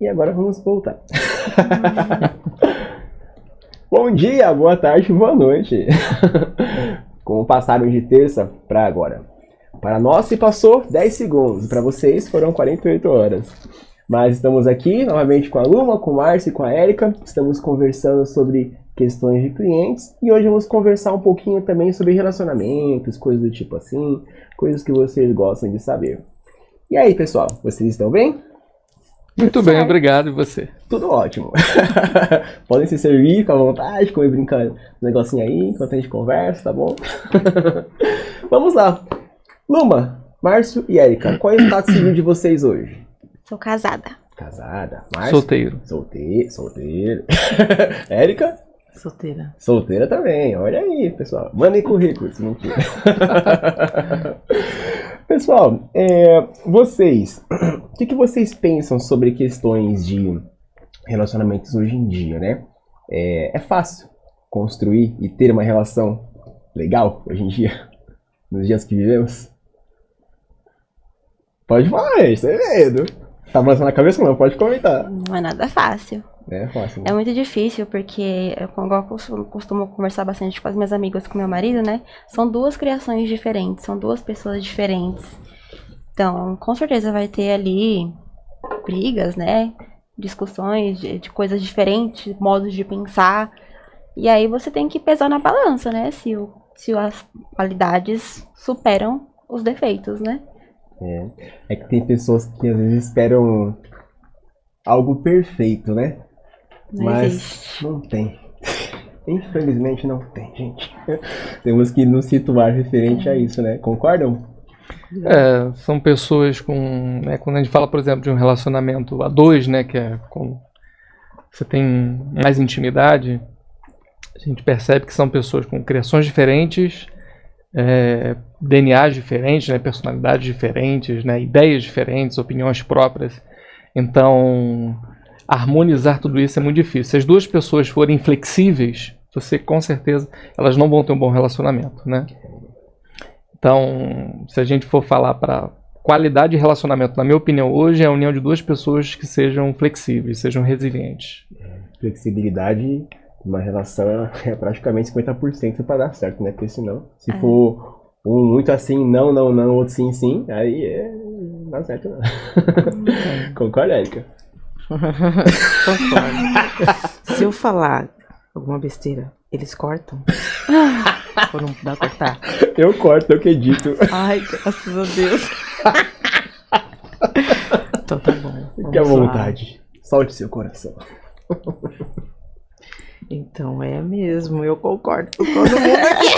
E agora vamos voltar. Bom dia, boa tarde, boa noite. Como passaram de terça para agora? Para nós se passou 10 segundos, para vocês foram 48 horas. Mas estamos aqui novamente com a Luma, com o Márcio e com a Érica. Estamos conversando sobre questões de clientes. E hoje vamos conversar um pouquinho também sobre relacionamentos, coisas do tipo assim, coisas que vocês gostam de saber. E aí, pessoal, vocês estão bem? Muito bem, obrigado. E você? Tudo ótimo. Podem se servir, ficar à vontade, comer brincando um negocinho aí, enquanto a gente conversa, tá bom? Vamos lá. Luma, Márcio e Érica, qual é o estado civil de vocês hoje? Sou casada. Casada. Márcio? Solteiro. Solteiro. Érica? Solteira. Solteira também. Olha aí, pessoal. Mandem currículos. Mentira. Pessoal, vocês, o que vocês pensam sobre questões de relacionamentos hoje em dia, né? É fácil construir e ter uma relação legal hoje em dia? Nos dias que vivemos? Pode falar, gente, sem medo. Tá balançando a cabeça? Não, pode comentar. Não é nada fácil. É fácil. É muito difícil, porque eu costumo conversar bastante com as minhas amigas, com meu marido, né? São duas criações diferentes, são duas pessoas diferentes. Então, com certeza vai ter ali brigas, né? Discussões de coisas diferentes, modos de pensar. E aí você tem que pesar na balança, né? Se as qualidades superam os defeitos, né? É que tem pessoas que às vezes esperam algo perfeito, né? Não existe. Não tem. Infelizmente não tem, gente. Temos que nos situar referente a isso, né? Concordam? São pessoas com... Né, quando a gente fala, por exemplo, de um relacionamento a dois, né? Que é com... Você tem mais intimidade. A gente percebe que são pessoas com criações diferentes, DNAs diferentes, né, personalidades diferentes, né, ideias diferentes, opiniões próprias. Então, harmonizar tudo isso é muito difícil. Se as duas pessoas forem flexíveis, você com certeza elas não vão ter um bom relacionamento, né? Então, se a gente for falar para qualidade de relacionamento, na minha opinião, hoje é a união de duas pessoas que sejam flexíveis, sejam resilientes. Flexibilidade numa relação é praticamente 50% para dar certo, né? Porque senão, se for um muito assim, não, outro sim, aí não dá certo não. Concorda, Érica? Concordo. Se eu falar alguma besteira, eles cortam? Ou não dá pra cortar? Eu corto, eu que edito. Ai, graças a Deus. Então tá bom. Fique à vontade. Solte seu coração. Então é mesmo, eu concordo com todo mundo aqui.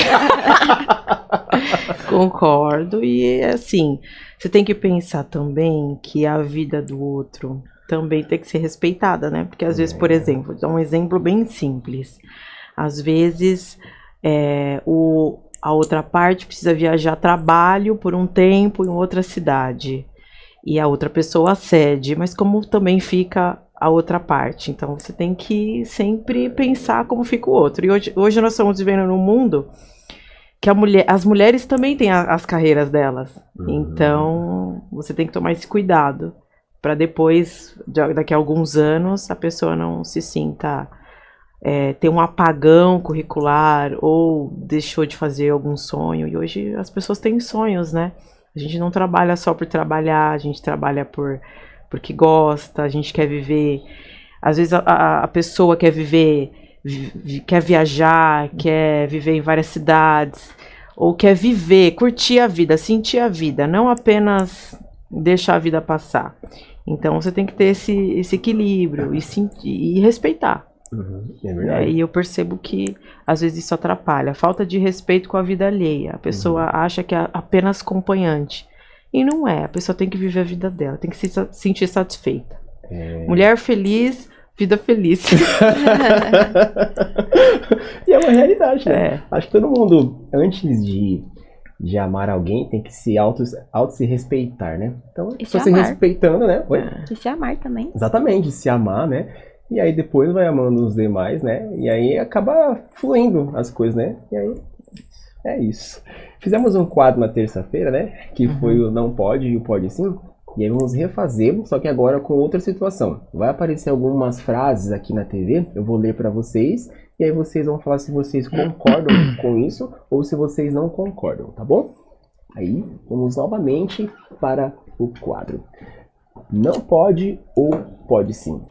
Concordo, e assim, você tem que pensar também que a vida do outro também tem que ser respeitada, né? Porque às vezes, por exemplo, vou dar um exemplo bem simples. Às vezes a outra parte precisa viajar a trabalho por um tempo em outra cidade. E a outra pessoa cede, mas como também fica a outra parte. Então você tem que sempre pensar como fica o outro. E hoje nós estamos vivendo num mundo que as mulheres também têm as carreiras delas. Então você tem que tomar esse cuidado para depois, daqui a alguns anos, a pessoa não se sinta ter um apagão curricular ou deixou de fazer algum sonho. E hoje as pessoas têm sonhos, né? A gente não trabalha só por trabalhar, a gente trabalha porque gosta, a gente quer viver. Às vezes a pessoa quer viver, quer viajar, quer viver em várias cidades, ou quer viver, curtir a vida, sentir a vida, não apenas deixar a vida passar. Então você tem que ter esse equilíbrio e respeitar. É verdade. E eu percebo que às vezes isso atrapalha. Falta de respeito com a vida alheia. A pessoa acha que é apenas acompanhante. E não é. A pessoa tem que viver a vida dela. Tem que se sentir satisfeita. Mulher feliz, vida feliz. E é uma realidade, né? Acho que todo mundo, antes de amar alguém, tem que se se respeitar, né? Então, se respeitando, né? E se amar também. Exatamente, se amar, né? E aí depois vai amando os demais, né? E aí acaba fluindo as coisas, né? E aí é isso. Fizemos um quadro na terça-feira, né? Que foi o Não Pode e o Pode Sim. E aí vamos refazê-lo, só que agora com outra situação. Vai aparecer algumas frases aqui na TV, eu vou ler para vocês, e aí vocês vão falar se vocês concordam com isso ou se vocês não concordam, tá bom? Aí vamos novamente para o quadro. Não pode ou pode sim?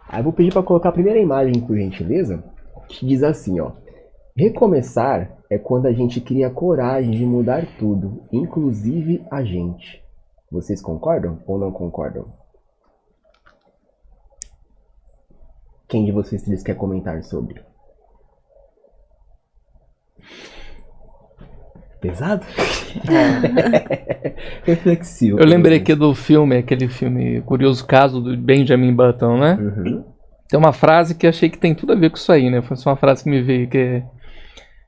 Aí eu vou pedir para colocar a primeira imagem, por gentileza, que diz assim, ó. Recomeçar é quando a gente cria coragem de mudar tudo, inclusive a gente. Vocês concordam ou não concordam? Quem de vocês três quer comentar sobre? Pesado? Reflexivo. Eu lembrei aqui do filme, aquele filme Curioso Caso do Benjamin Button, né? Uhum. Tem uma frase que achei que tem tudo a ver com isso aí, né? Foi só uma frase que me veio, que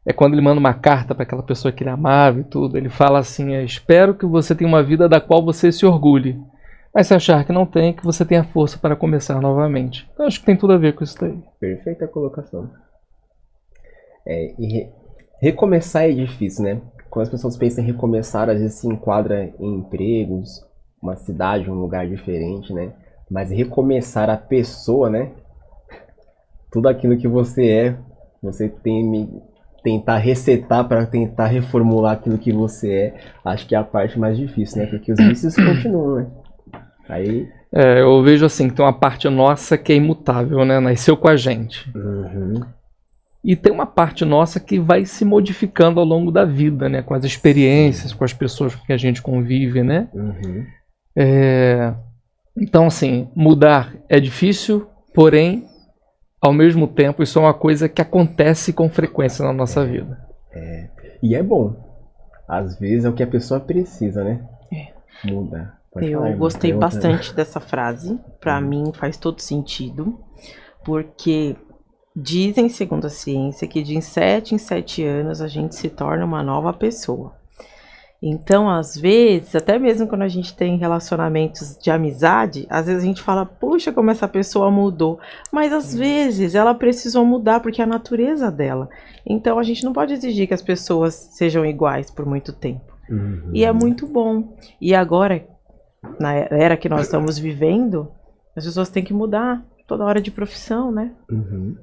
é quando ele manda uma carta para aquela pessoa que ele amava e tudo. Ele fala assim, espero que você tenha uma vida da qual você se orgulhe. Mas se achar que não tem, que você tenha força para começar novamente. Então acho que tem tudo a ver com isso daí. Perfeita colocação. Recomeçar é difícil, né? Quando as pessoas pensam em recomeçar, às vezes se enquadra em empregos, uma cidade, um lugar diferente, né? Mas recomeçar a pessoa, né? Tudo aquilo que você tentar resetar para tentar reformular aquilo que você é, acho que é a parte mais difícil, né? Porque os vícios continuam, né? Aí... eu vejo assim, que tem uma parte nossa que é imutável, né? Nasceu com a gente. Uhum. E tem uma parte nossa que vai se modificando ao longo da vida, né? Com as experiências, com as pessoas com que a gente convive, né? Uhum. Então, assim, mudar é difícil, porém, ao mesmo tempo, isso é uma coisa que acontece com frequência na nossa vida. E é bom. Às vezes é o que a pessoa precisa, né? Muda. Pode falar, Eu irmã. gostei Pergunta. bastante dessa frase. Para mim faz todo sentido, porque dizem, segundo a ciência, que de 7 em 7 anos a gente se torna uma nova pessoa. Então, às vezes, até mesmo quando a gente tem relacionamentos de amizade, às vezes a gente fala, puxa, como essa pessoa mudou. Mas às vezes ela precisou mudar porque é a natureza dela. Então a gente não pode exigir que as pessoas sejam iguais por muito tempo. Uhum. E é muito bom. E agora, na era que nós estamos vivendo, as pessoas têm que mudar toda hora de profissão, né? Uhum.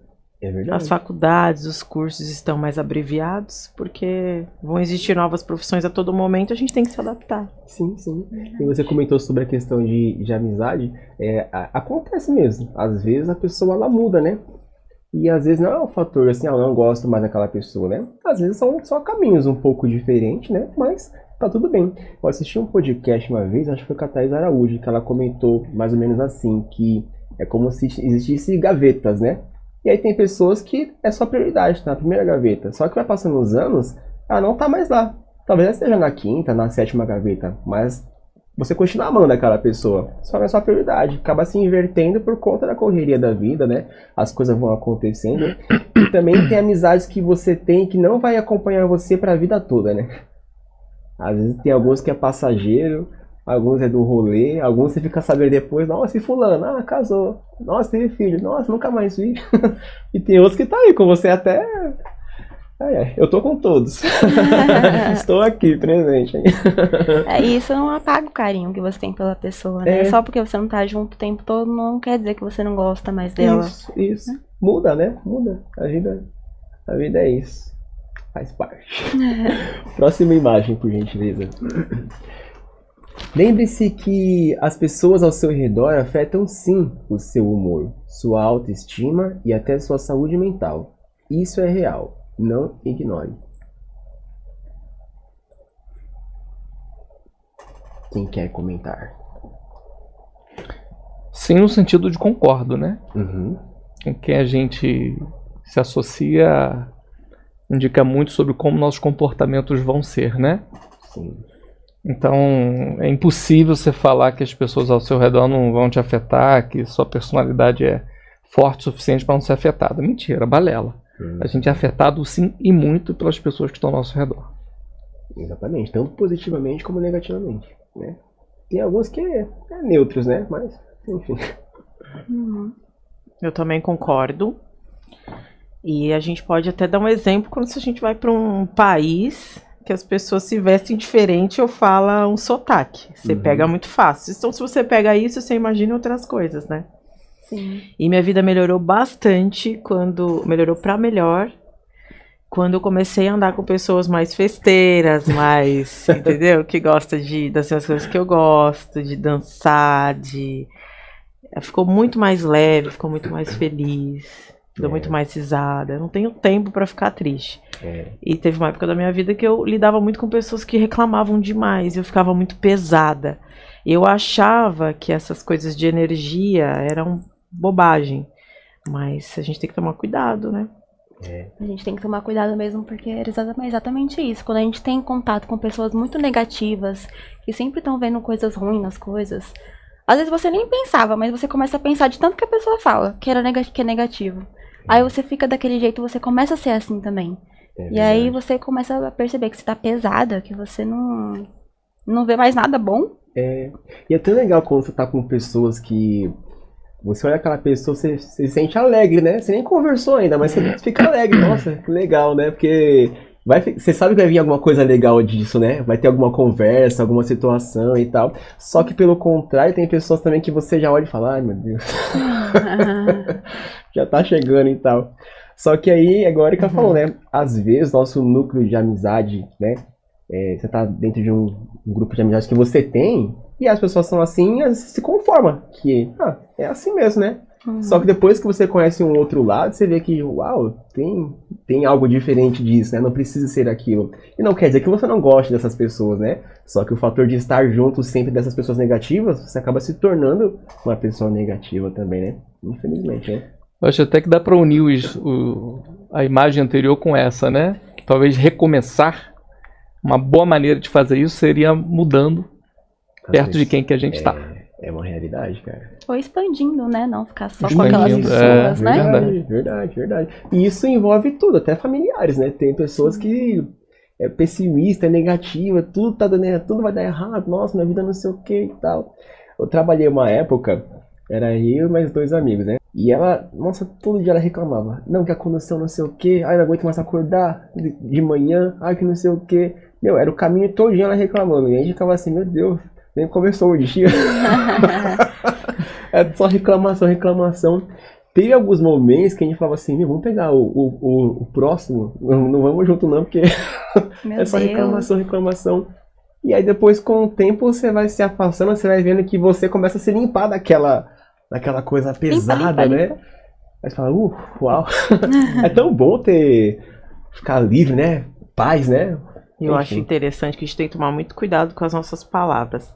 É verdade. As faculdades, os cursos estão mais abreviados, porque vão existir novas profissões a todo momento, a gente tem que se adaptar. Sim, sim. E você comentou sobre a questão de amizade. Acontece mesmo. Às vezes a pessoa ela muda, né? E às vezes não é um fator assim, eu não gosto mais daquela pessoa, né? Às vezes são só caminhos um pouco diferentes, né? Mas tá tudo bem. Eu assisti um podcast uma vez, acho que foi com a Thaís Araújo, que ela comentou mais ou menos assim, que é como se existisse gavetas, né? E aí tem pessoas que é só prioridade, tá na primeira gaveta. Só que vai passando os anos, ela não tá mais lá. Talvez ela esteja na quinta, na sétima gaveta, mas você continua amando aquela pessoa. Só não é sua prioridade. Acaba se invertendo por conta da correria da vida, né? As coisas vão acontecendo. E também tem amizades que você tem que não vai acompanhar você pra vida toda, né? Às vezes tem alguns que é passageiro, alguns é do rolê, alguns você fica sabendo depois, nossa, e fulano, casou, nossa, teve filho, nossa, nunca mais vi. E tem outros que tá aí com você até... eu tô com todos. Estou aqui, presente. E isso não apaga o carinho que você tem pela pessoa, né? Só porque você não tá junto o tempo todo, não quer dizer que você não gosta mais dela. Isso. Muda, né? Muda. A vida é isso. Faz parte. Próxima imagem, por gentileza. Lembre-se que as pessoas ao seu redor afetam sim o seu humor, sua autoestima e até sua saúde mental. Isso é real, não ignore. Quem quer comentar? Sim, no sentido de concordo, né? Uhum. Com quem a gente se associa indica muito sobre como nossos comportamentos vão ser, né? Sim. Então, é impossível você falar que as pessoas ao seu redor não vão te afetar, que sua personalidade é forte o suficiente para não ser afetada. Mentira, balela. A gente é afetado sim e muito pelas pessoas que estão ao nosso redor. Exatamente, tanto positivamente como negativamente, né? Tem alguns que é neutros, né? Mas, enfim. Eu também concordo. E a gente pode até dar um exemplo quando a gente vai para um país que as pessoas se vestem diferente ou falam um sotaque. Você pega muito fácil. Então, se você pega isso, você imagina outras coisas, né? Sim. E minha vida melhorou bastante melhorou para melhor quando eu comecei a andar com pessoas mais festeiras, mais, entendeu? Que gosta das mesmas coisas que eu gosto, de dançar, ficou muito mais leve, ficou muito mais feliz, deu muito mais risada. Eu não tenho tempo para ficar triste. E teve uma época da minha vida que eu lidava muito com pessoas que reclamavam demais, eu ficava muito pesada. Eu achava que essas coisas de energia eram bobagem, mas a gente tem que tomar cuidado, né? A gente tem que tomar cuidado mesmo, porque é exatamente isso. Quando a gente tem contato com pessoas muito negativas, que sempre estão vendo coisas ruins nas coisas, às vezes você nem pensava, mas você começa a pensar de tanto que a pessoa fala que é negativo. Aí você fica daquele jeito, você começa a ser assim também. E aí você começa a perceber que você tá pesada, que você não vê mais nada bom. E é tão legal quando você tá com pessoas que... Você olha aquela pessoa, você se sente alegre, né? Você nem conversou ainda, mas você fica alegre. Nossa, que legal, né? Porque você sabe que vai vir alguma coisa legal disso, né? Vai ter alguma conversa, alguma situação e tal. Só que pelo contrário, tem pessoas também que você já olha e fala, ai meu Deus, já tá chegando e tal. Só que aí, agora que ela falou, né? Às vezes, nosso núcleo de amizade, né? Você tá dentro de um grupo de amizade que você tem, e as pessoas são assim, e se conforma que é assim mesmo, né? Só que depois que você conhece um outro lado, você vê que, uau, tem algo diferente disso, né? Não precisa ser aquilo. E não quer dizer que você não goste dessas pessoas, né? Só que o fator de estar junto sempre dessas pessoas negativas, você acaba se tornando uma pessoa negativa também, né? Infelizmente, né? Eu acho até que dá para unir a imagem anterior com essa, né? Que talvez recomeçar, uma boa maneira de fazer isso seria mudando perto de quem que a gente está. É uma realidade, cara. Ou expandindo, né? Não ficar só com aquelas pessoas, né? Verdade. E isso envolve tudo, até familiares, né? Tem pessoas que é pessimista, é negativa, tudo vai dar errado, nossa, minha vida não sei o que e tal. Eu trabalhei uma época, era eu e mais 2 amigos, né? E ela, nossa, todo dia ela reclamava. Não, que a condição não sei o que, ai, não aguento mais acordar de manhã, ai, que não sei o que. Meu, era o caminho todinho ela reclamando. E a gente ficava assim, meu Deus, nem começou o dia. É só reclamação. Teve alguns momentos que a gente falava assim, meu, vamos pegar o próximo, não vamos junto não, porque é só reclamação. E aí depois, com o tempo, você vai se afastando, você vai vendo que você começa a se limpar daquela coisa pesada, né? Aí você fala, uau, é tão bom ficar livre, né? Paz, né? Eu acho interessante que a gente tem que tomar muito cuidado com as nossas palavras.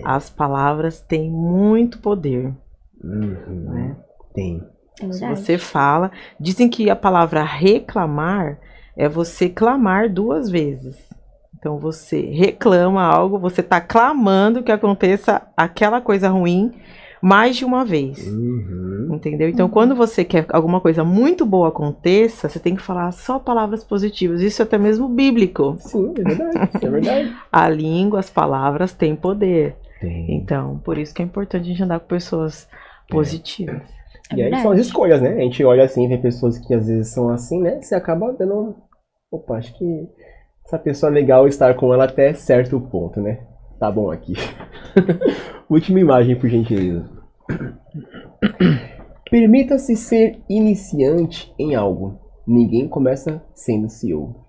As palavras têm muito poder. Né? Tem. Se você fala... Dizem que a palavra reclamar é você clamar 2 vezes. Então você reclama algo, você está clamando que aconteça aquela coisa ruim mais de uma vez. Entendeu? Então, quando você quer que alguma coisa muito boa aconteça, você tem que falar só palavras positivas. Isso é até mesmo bíblico. Sim, é verdade. A língua, as palavras têm poder. Tem. Então, por isso que é importante a gente andar com pessoas positivas. E aí são as escolhas, né? A gente olha assim, vê pessoas que às vezes são assim, né? Você acaba dando... Opa, acho que essa pessoa é legal estar com ela até certo ponto, né? Tá bom aqui. Última imagem, por gentileza. Permita-se ser iniciante em algo. Ninguém começa sendo CEO.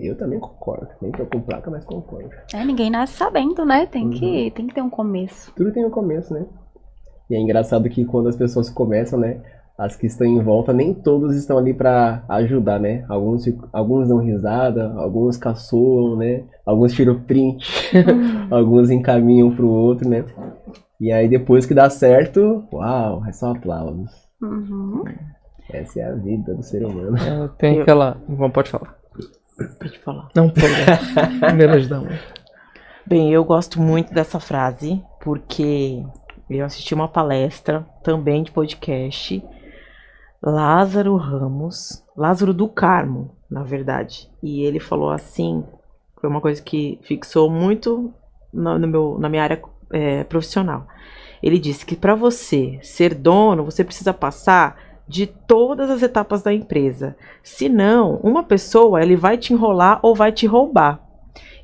Eu também concordo. Nem tô com placa, mas concordo. Ninguém nasce sabendo, né? Tem que ter um começo. Tudo tem um começo, né? E é engraçado que quando as pessoas começam, né? As que estão em volta, nem todos estão ali pra ajudar, né? Alguns dão risada, alguns caçoam, né? Alguns tiram print, alguns encaminham pro outro, né? E aí depois que dá certo, uau, é só aplausos. Essa é a vida do ser humano. Tem aquela... Pode falar. Pode falar. Não, pode. Menos não. Bem, eu gosto muito dessa frase, porque eu assisti uma palestra também de podcast, Lázaro do Carmo, na verdade. E ele falou assim, foi uma coisa que fixou muito na minha área profissional. Ele disse que para você ser dono, você precisa passar de todas as etapas da empresa. Senão, uma pessoa ele vai te enrolar ou vai te roubar.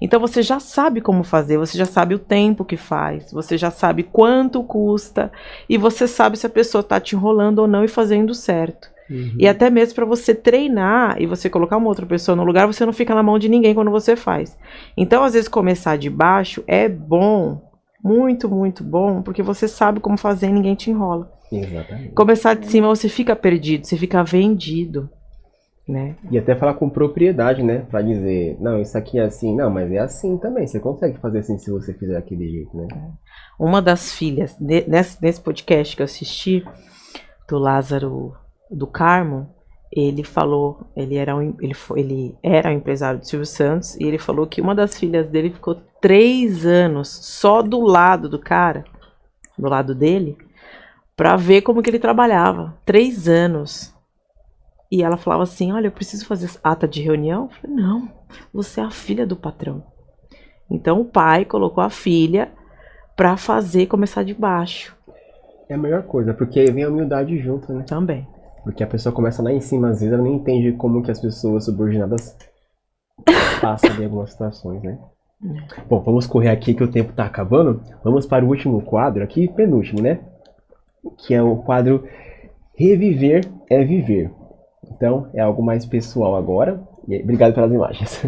Então você já sabe como fazer, você já sabe o tempo que faz, você já sabe quanto custa e você sabe se a pessoa está te enrolando ou não e fazendo certo. E até mesmo para você treinar e você colocar uma outra pessoa no lugar, você não fica na mão de ninguém quando você faz. Então, às vezes, começar de baixo é bom, muito, muito bom, porque você sabe como fazer e ninguém te enrola. Exatamente. Começar de cima, você fica perdido, você fica vendido, né? E até falar com propriedade, né? Pra dizer, não, isso aqui é assim. Não, mas é assim também. Você consegue fazer assim se você fizer aquele jeito, né? Uma das filhas, nesse podcast que eu assisti, do Lázaro do Carmo, ele falou, ele era o empresário do Silvio Santos, e ele falou que uma das filhas dele ficou 3 anos só do lado do cara, do lado dele, pra ver como que ele trabalhava. 3 anos. E ela falava assim, olha, eu preciso fazer ata de reunião. Eu falei, não, você é a filha do patrão. Então o pai colocou a filha pra começar de baixo. É a melhor coisa, porque aí vem a humildade junto, né? Também. Porque a pessoa começa lá em cima, às vezes ela nem entende como que as pessoas subordinadas passam em algumas situações, né? Bom, vamos correr aqui que o tempo tá acabando. Vamos para o último quadro aqui, penúltimo, né? Que é o quadro Reviver é Viver. Então, é algo mais pessoal agora. E obrigado pelas imagens.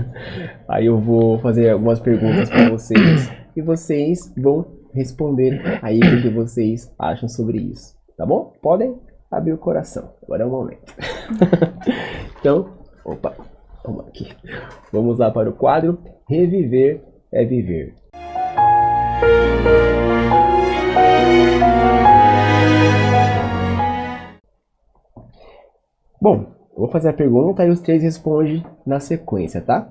Aí eu vou fazer algumas perguntas para vocês e vocês vão responder aí o que vocês acham sobre isso. Tá bom? Podem abrir o coração. Agora é o momento. Então, opa, vamos aqui. Vamos lá para o quadro Reviver é Viver. Bom, eu vou fazer a pergunta e os 3 respondem na sequência, tá?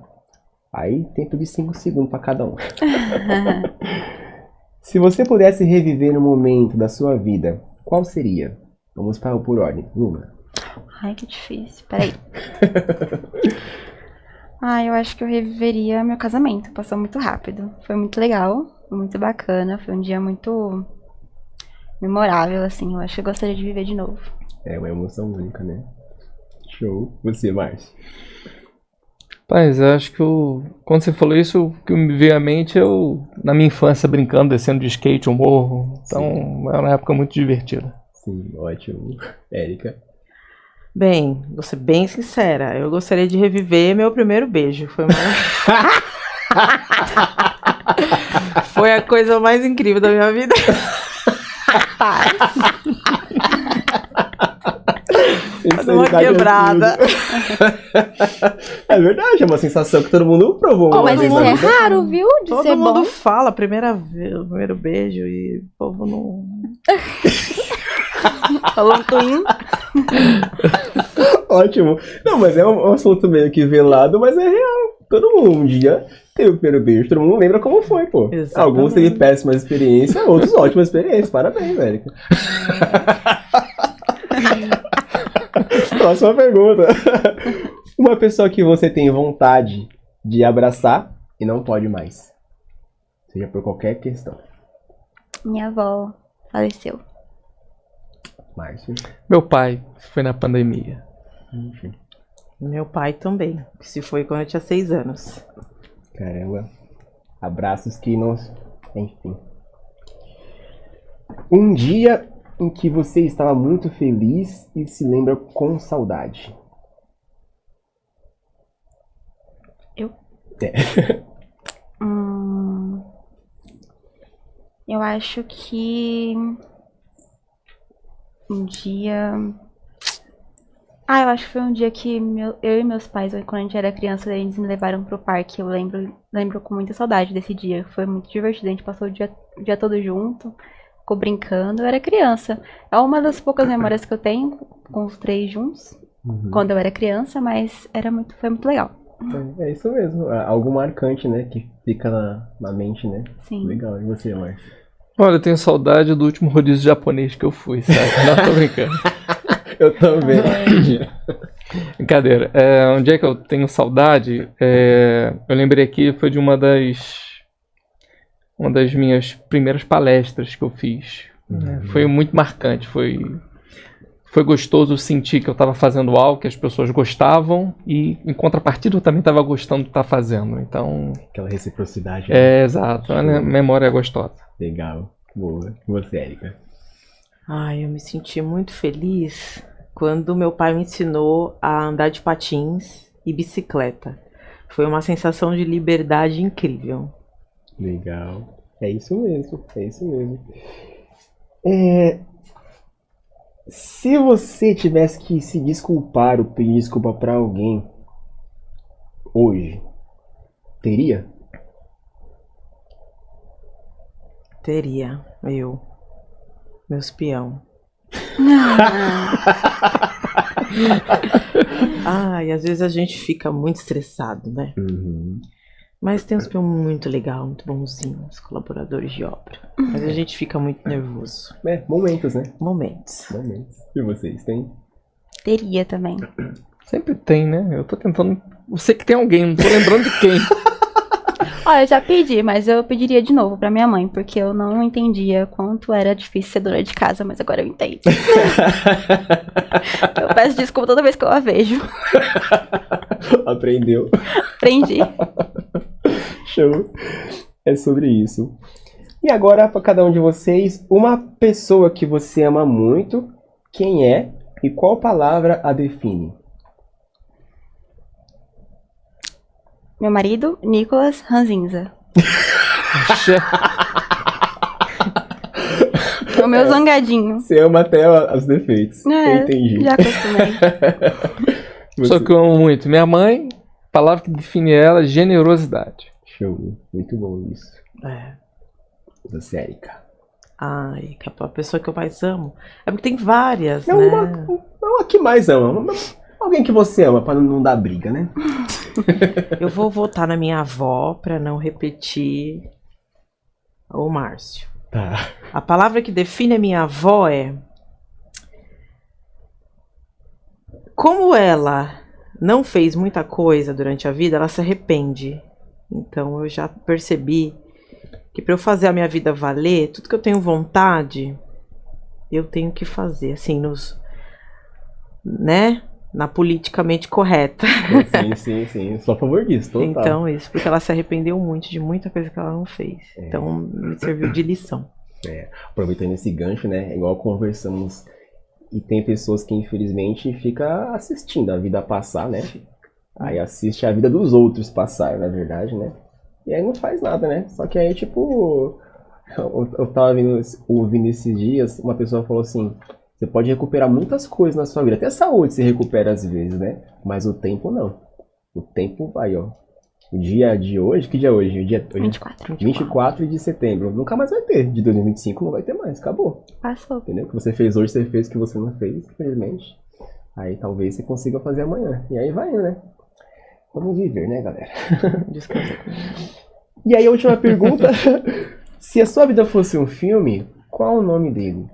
Aí tempo de 5 segundos para cada um. Se você pudesse reviver um momento da sua vida, qual seria? Vamos para por ordem. Luna. Ai, que difícil. Peraí. Eu acho que eu reviveria meu casamento. Passou muito rápido. Foi muito legal, muito bacana. Foi um dia muito memorável, assim. Eu acho que eu gostaria de viver de novo. É uma emoção única, né? Show. Você, Márcio? Mas eu acho que quando você falou isso, o que me veio à mente é na minha infância brincando, descendo de skate um morro. Então, era uma época muito divertida. Sim, ótimo. Érica? Bem, vou ser bem sincera. Eu gostaria de reviver meu primeiro beijo. Foi a coisa mais incrível da minha vida. Fazer uma quebrada. É verdade, é uma sensação que todo mundo provou. Mas isso é raro, viu? De todo ser mundo bom. fala primeiro beijo e o povo não... Falou um twin. Ótimo. Não, mas é um assunto meio que velado, mas é real. Todo mundo um dia teve o primeiro beijo, todo mundo lembra como foi, pô. Exatamente. Alguns teve péssimas experiências, outros ótimas experiências. Parabéns, Érica. Próxima pergunta. Uma pessoa que você tem vontade de abraçar e não pode mais. Seja por qualquer questão. Minha avó faleceu. Márcio. Meu pai foi na pandemia. Enfim. Meu pai também, que se foi quando eu tinha 6 anos. Caramba. Abraços que nos... Enfim. Um dia em que você estava muito feliz e se lembra com saudade. Eu? É. Eu acho que um dia... eu acho que foi um dia que eu e meus pais, quando a gente era criança, eles me levaram pro parque. Eu lembro com muita saudade desse dia. Foi muito divertido, a gente passou o dia todo junto, ficou brincando. Eu era criança. É uma das poucas memórias que eu tenho com os 3 juntos, quando eu era criança, mas foi muito legal. É isso mesmo. Algo marcante, né? Que fica na mente, né? Sim. Legal. E você, Márcio? Olha, eu tenho saudade do último rodízio japonês que eu fui, sabe? Não, tô brincando. Eu também. Brincadeira. Um dia que eu tenho saudade, eu lembrei aqui, foi de uma das minhas primeiras palestras que eu fiz. Foi muito marcante, foi gostoso sentir que eu estava fazendo algo que as pessoas gostavam e, em contrapartida, eu também estava gostando de estar fazendo. Então, aquela reciprocidade. Né? Exato. A memória é gostosa. Legal. Boa. E você, Érica? Ai, eu me senti muito feliz quando meu pai me ensinou a andar de patins e bicicleta. Foi uma sensação de liberdade incrível. Legal. É isso mesmo. Se você tivesse que se desculpar ou pedir desculpa pra alguém hoje, teria? Teria. Meus peão. Ai, às vezes a gente fica muito estressado, né? Mas tem uns peão muito legal, muito bonzinhos, colaboradores de obra. Mas a gente fica muito nervoso. Momentos, né? Momentos. E vocês, tem? Teria também. Sempre tem, né? Eu tô tentando... Eu sei que tem alguém, não tô lembrando de quem. Olha, eu já pedi, mas eu pediria de novo pra minha mãe, porque eu não entendia quanto era difícil ser dona de casa, mas agora eu entendo. Eu peço desculpa toda vez que eu a vejo. Aprendeu. Aprendi. Show. É sobre isso. E agora, para cada um de vocês, uma pessoa que você ama muito, quem é e qual palavra a define? Meu marido, Nicolas Ranzinza. É o meu zangadinho. Você ama até os defeitos. Eu entendi. Já acostumei. Só que eu amo muito. Minha mãe, a palavra que define ela é generosidade. Show. Muito bom isso. Você, Érica. Ai, que a pessoa que eu mais amo. É porque tem várias, Não, né? Não a que mais ama. Alguém que você ama, pra não dar briga, né? Eu vou votar na minha avó pra não repetir o Márcio. Tá. A palavra que define a minha avó é... Como ela não fez muita coisa durante a vida, ela se arrepende. Então eu já percebi que para eu fazer a minha vida valer, tudo que eu tenho vontade, eu tenho que fazer, assim, né? Na politicamente correta. Sim. Sou a favor disso, total. Então, isso, porque ela se arrependeu muito de muita coisa que ela não fez. Então, me serviu de lição. Aproveitando esse gancho, né? Igual conversamos, e tem pessoas que infelizmente ficam assistindo a vida passar, né? Aí assiste a vida dos outros passar, na verdade, né? E aí não faz nada, né? Só que aí, tipo, eu tava ouvindo esses dias, uma pessoa falou assim: você pode recuperar muitas coisas na sua vida, até saúde você recupera às vezes, né? Mas o tempo não. O tempo vai, ó. O dia de hoje, que dia é hoje? O dia 24 de setembro. Nunca mais vai ter. De 2025 não vai ter mais, acabou. Passou. Entendeu? O que você fez hoje, você fez o que você não fez, infelizmente. Aí talvez você consiga fazer amanhã. E aí vai, né? Vamos viver, né, galera? Descansa. E aí a última pergunta. Se a sua vida fosse um filme, qual o nome dele?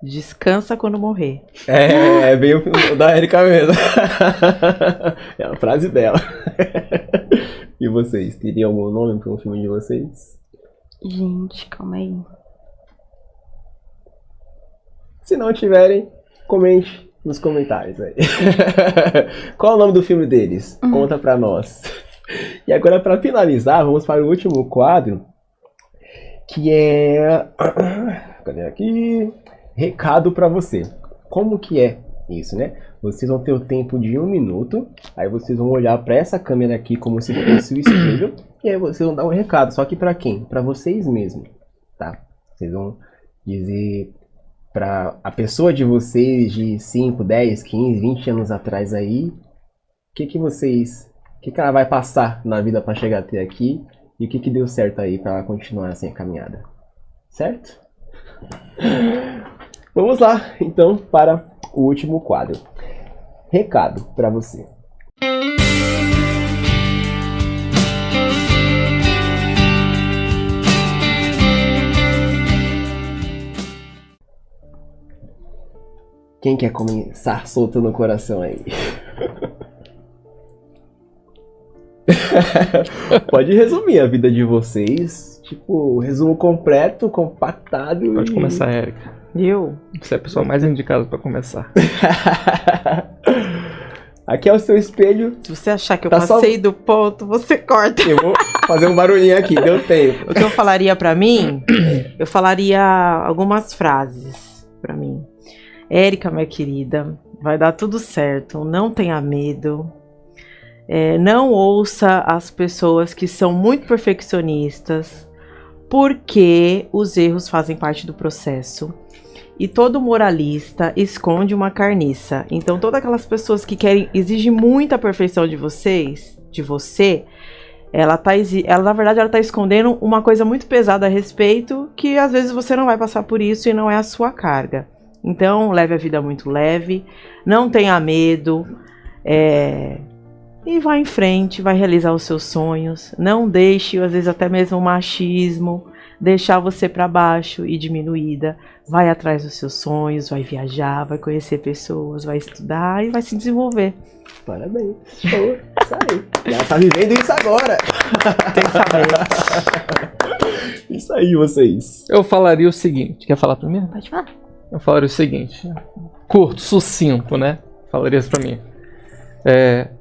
Descansa quando morrer. É bem o filme da Erika mesmo. É a frase dela. E vocês? Teriam algum nome para um filme de vocês? Gente, calma aí. Se não tiverem, comente nos comentários aí. Qual é o nome do filme deles? Conta pra nós. E agora, para finalizar, vamos para o último quadro, que é... Cadê aqui? Recado para você. Como que é isso, né? Vocês vão ter o tempo de 1 minuto, aí vocês vão olhar para essa câmera aqui como se fosse o espelho, e aí vocês vão dar um recado, só que para quem? Para vocês mesmos, tá? Vocês vão dizer para a pessoa de vocês de 5, 10, 15, 20 anos atrás aí, o que ela vai passar na vida para chegar até aqui, e o que deu certo aí para ela continuar assim a caminhada. Certo? Vamos lá, então, para o último quadro. Recado para você. Quem quer começar soltando o coração aí? Pode resumir a vida de vocês, Tipo, resumo completo, compactado. Pode começar, Érica. Você é a pessoa mais indicada pra começar. Aqui é o seu espelho. Se você achar que eu Tá passei do ponto, você corta. Eu vou fazer um barulhinho aqui, deu tempo. O que eu falaria pra mim, eu falaria algumas frases pra mim. Érica, minha querida, vai dar tudo certo, não tenha medo. Não ouça as pessoas que são muito perfeccionistas, porque os erros fazem parte do processo. E todo moralista esconde uma carniça. Então, todas aquelas pessoas que exigem muita perfeição de você, ela na verdade, ela tá escondendo uma coisa muito pesada a respeito, que às vezes você não vai passar por isso e não é a sua carga. Então, leve a vida muito leve, não tenha medo, e vá em frente, vai realizar os seus sonhos. Não deixe, às vezes, até mesmo o machismo deixar você para baixo e diminuída. Vai atrás dos seus sonhos, vai viajar, vai conhecer pessoas, vai estudar e vai se desenvolver. Parabéns, show, isso aí. Ela tá vivendo isso agora. Tem que saber. Isso aí, vocês. Eu falaria o seguinte, quer falar primeiro? Pode falar. Eu falaria o seguinte, curto, sucinto, né? Falaria isso pra mim.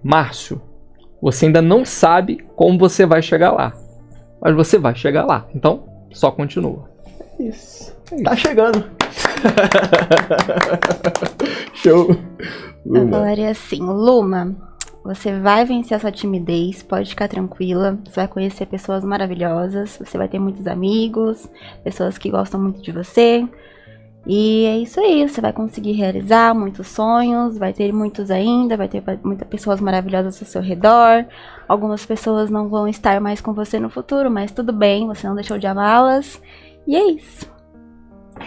Márcio, você ainda não sabe como você vai chegar lá, mas você vai chegar lá, então só continua. Isso. Tá chegando. Show. Eu falaria assim, Luma, você vai vencer a sua timidez, pode ficar tranquila, você vai conhecer pessoas maravilhosas, você vai ter muitos amigos, pessoas que gostam muito de você. E é isso aí, você vai conseguir realizar muitos sonhos, vai ter muitos ainda, vai ter muitas pessoas maravilhosas ao seu redor. Algumas pessoas não vão estar mais com você no futuro, mas tudo bem, você não deixou de amá-las. E é isso.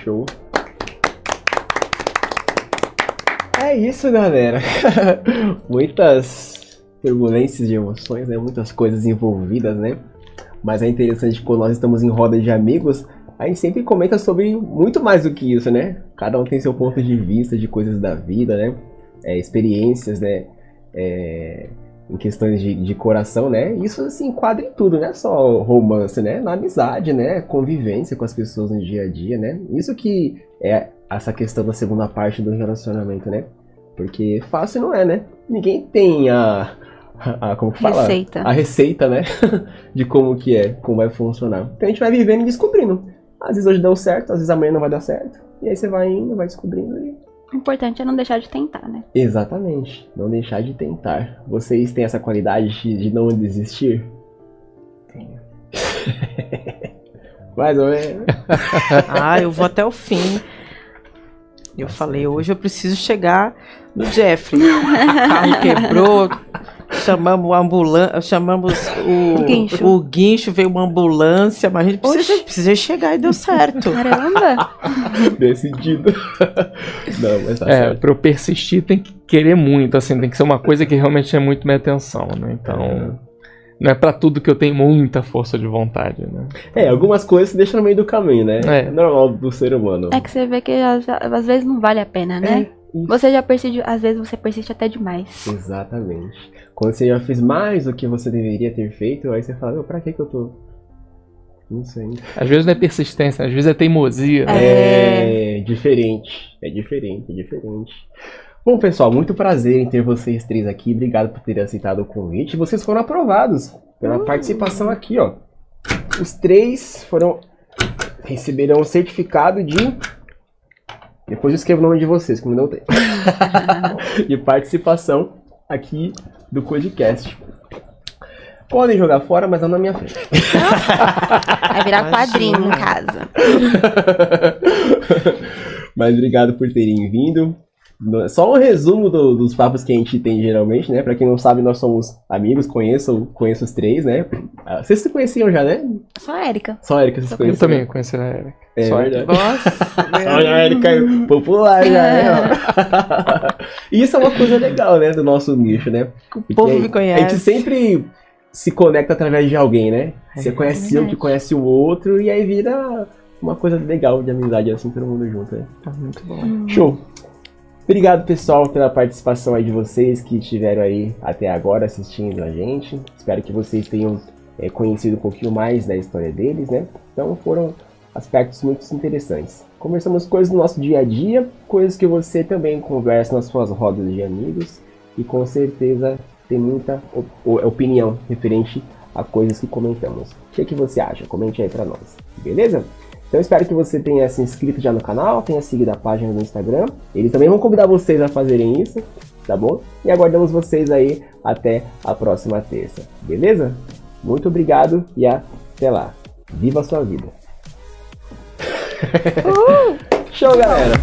Show. É isso, galera. Muitas turbulências de emoções, né? Muitas coisas envolvidas, né? Mas é interessante que quando nós estamos em roda de amigos, a gente sempre comenta sobre muito mais do que isso, né? Cada um tem seu ponto de vista de coisas da vida, né? Experiências, né? Em questões de coração, né? Isso se enquadra em tudo, não é só romance, né? Na amizade, né? Convivência com as pessoas no dia a dia, né? Isso que é essa questão da segunda parte do relacionamento, né? Porque fácil não é, né? Ninguém tem como que fala? Receita. A receita, né? De como que é, como vai funcionar. Então a gente vai vivendo e descobrindo. Às vezes hoje deu certo, às vezes amanhã não vai dar certo. E aí você vai indo, vai descobrindo e... O importante é não deixar de tentar, né? Exatamente, não deixar de tentar. Vocês têm essa qualidade de não desistir? Tenho. Mais ou menos. Eu vou até o fim. Eu falei, hoje eu preciso chegar no Jeffrey. O carro quebrou, chamamos a ambulância, chamamos o guincho, veio uma ambulância, mas a gente precisa chegar e deu certo. Caramba! Decidido. Não, mas tá certo. Pra eu persistir tem que querer muito, assim, tem que ser uma coisa que realmente chama muito minha atenção, né? Então, não é pra tudo que eu tenho muita força de vontade, né? Algumas coisas se deixam no meio do caminho, né? É normal do ser humano. É que você vê que às vezes não vale a pena, né? Você já persiste, às vezes você persiste até demais. Exatamente. Quando você já fez mais do que você deveria ter feito, aí você fala, pra que eu tô... Não sei. Às vezes não é persistência, às vezes é teimosia. É diferente. É diferente. Bom, pessoal, muito prazer em ter vocês três aqui. Obrigado por terem aceitado o convite. Vocês foram aprovados pela participação aqui, ó. Os três receberão um certificado de... Depois eu escrevo o nome de vocês, que não deu tempo. De participação aqui do podcast. Podem jogar fora, mas não na minha frente. Vai virar quadrinho em casa. Mas obrigado por terem vindo. Só um resumo dos papos que a gente tem geralmente, né? Pra quem não sabe, nós somos amigos, conheço os três, né? Vocês se conheciam já, né? Só a Érica. Só a Érica vocês conheciam. Eu também conheci a Érica. Só verdade. Nossa, Só a Érica popular já, né? E isso é uma coisa legal, né? Do nosso nicho, né? O povo me conhece. A gente sempre se conecta através de alguém, né? Você conhece um que conhece o outro e aí vira uma coisa legal de amizade, assim, todo mundo junto, né? Tá muito bom. Show! Obrigado, pessoal, pela participação aí de vocês que estiveram aí até agora assistindo a gente. Espero que vocês tenham conhecido um pouquinho mais da história deles, né? Então foram aspectos muito interessantes. Conversamos coisas do nosso dia a dia, coisas que você também conversa nas suas rodas de amigos e com certeza tem muita opinião referente a coisas que comentamos. O que você acha? Comente aí pra nós, beleza? Então espero que você tenha se inscrito já no canal, tenha seguido a página do Instagram. Eles também vão convidar vocês a fazerem isso, tá bom? E aguardamos vocês aí até a próxima terça, beleza? Muito obrigado e até lá. Viva a sua vida! Show, galera!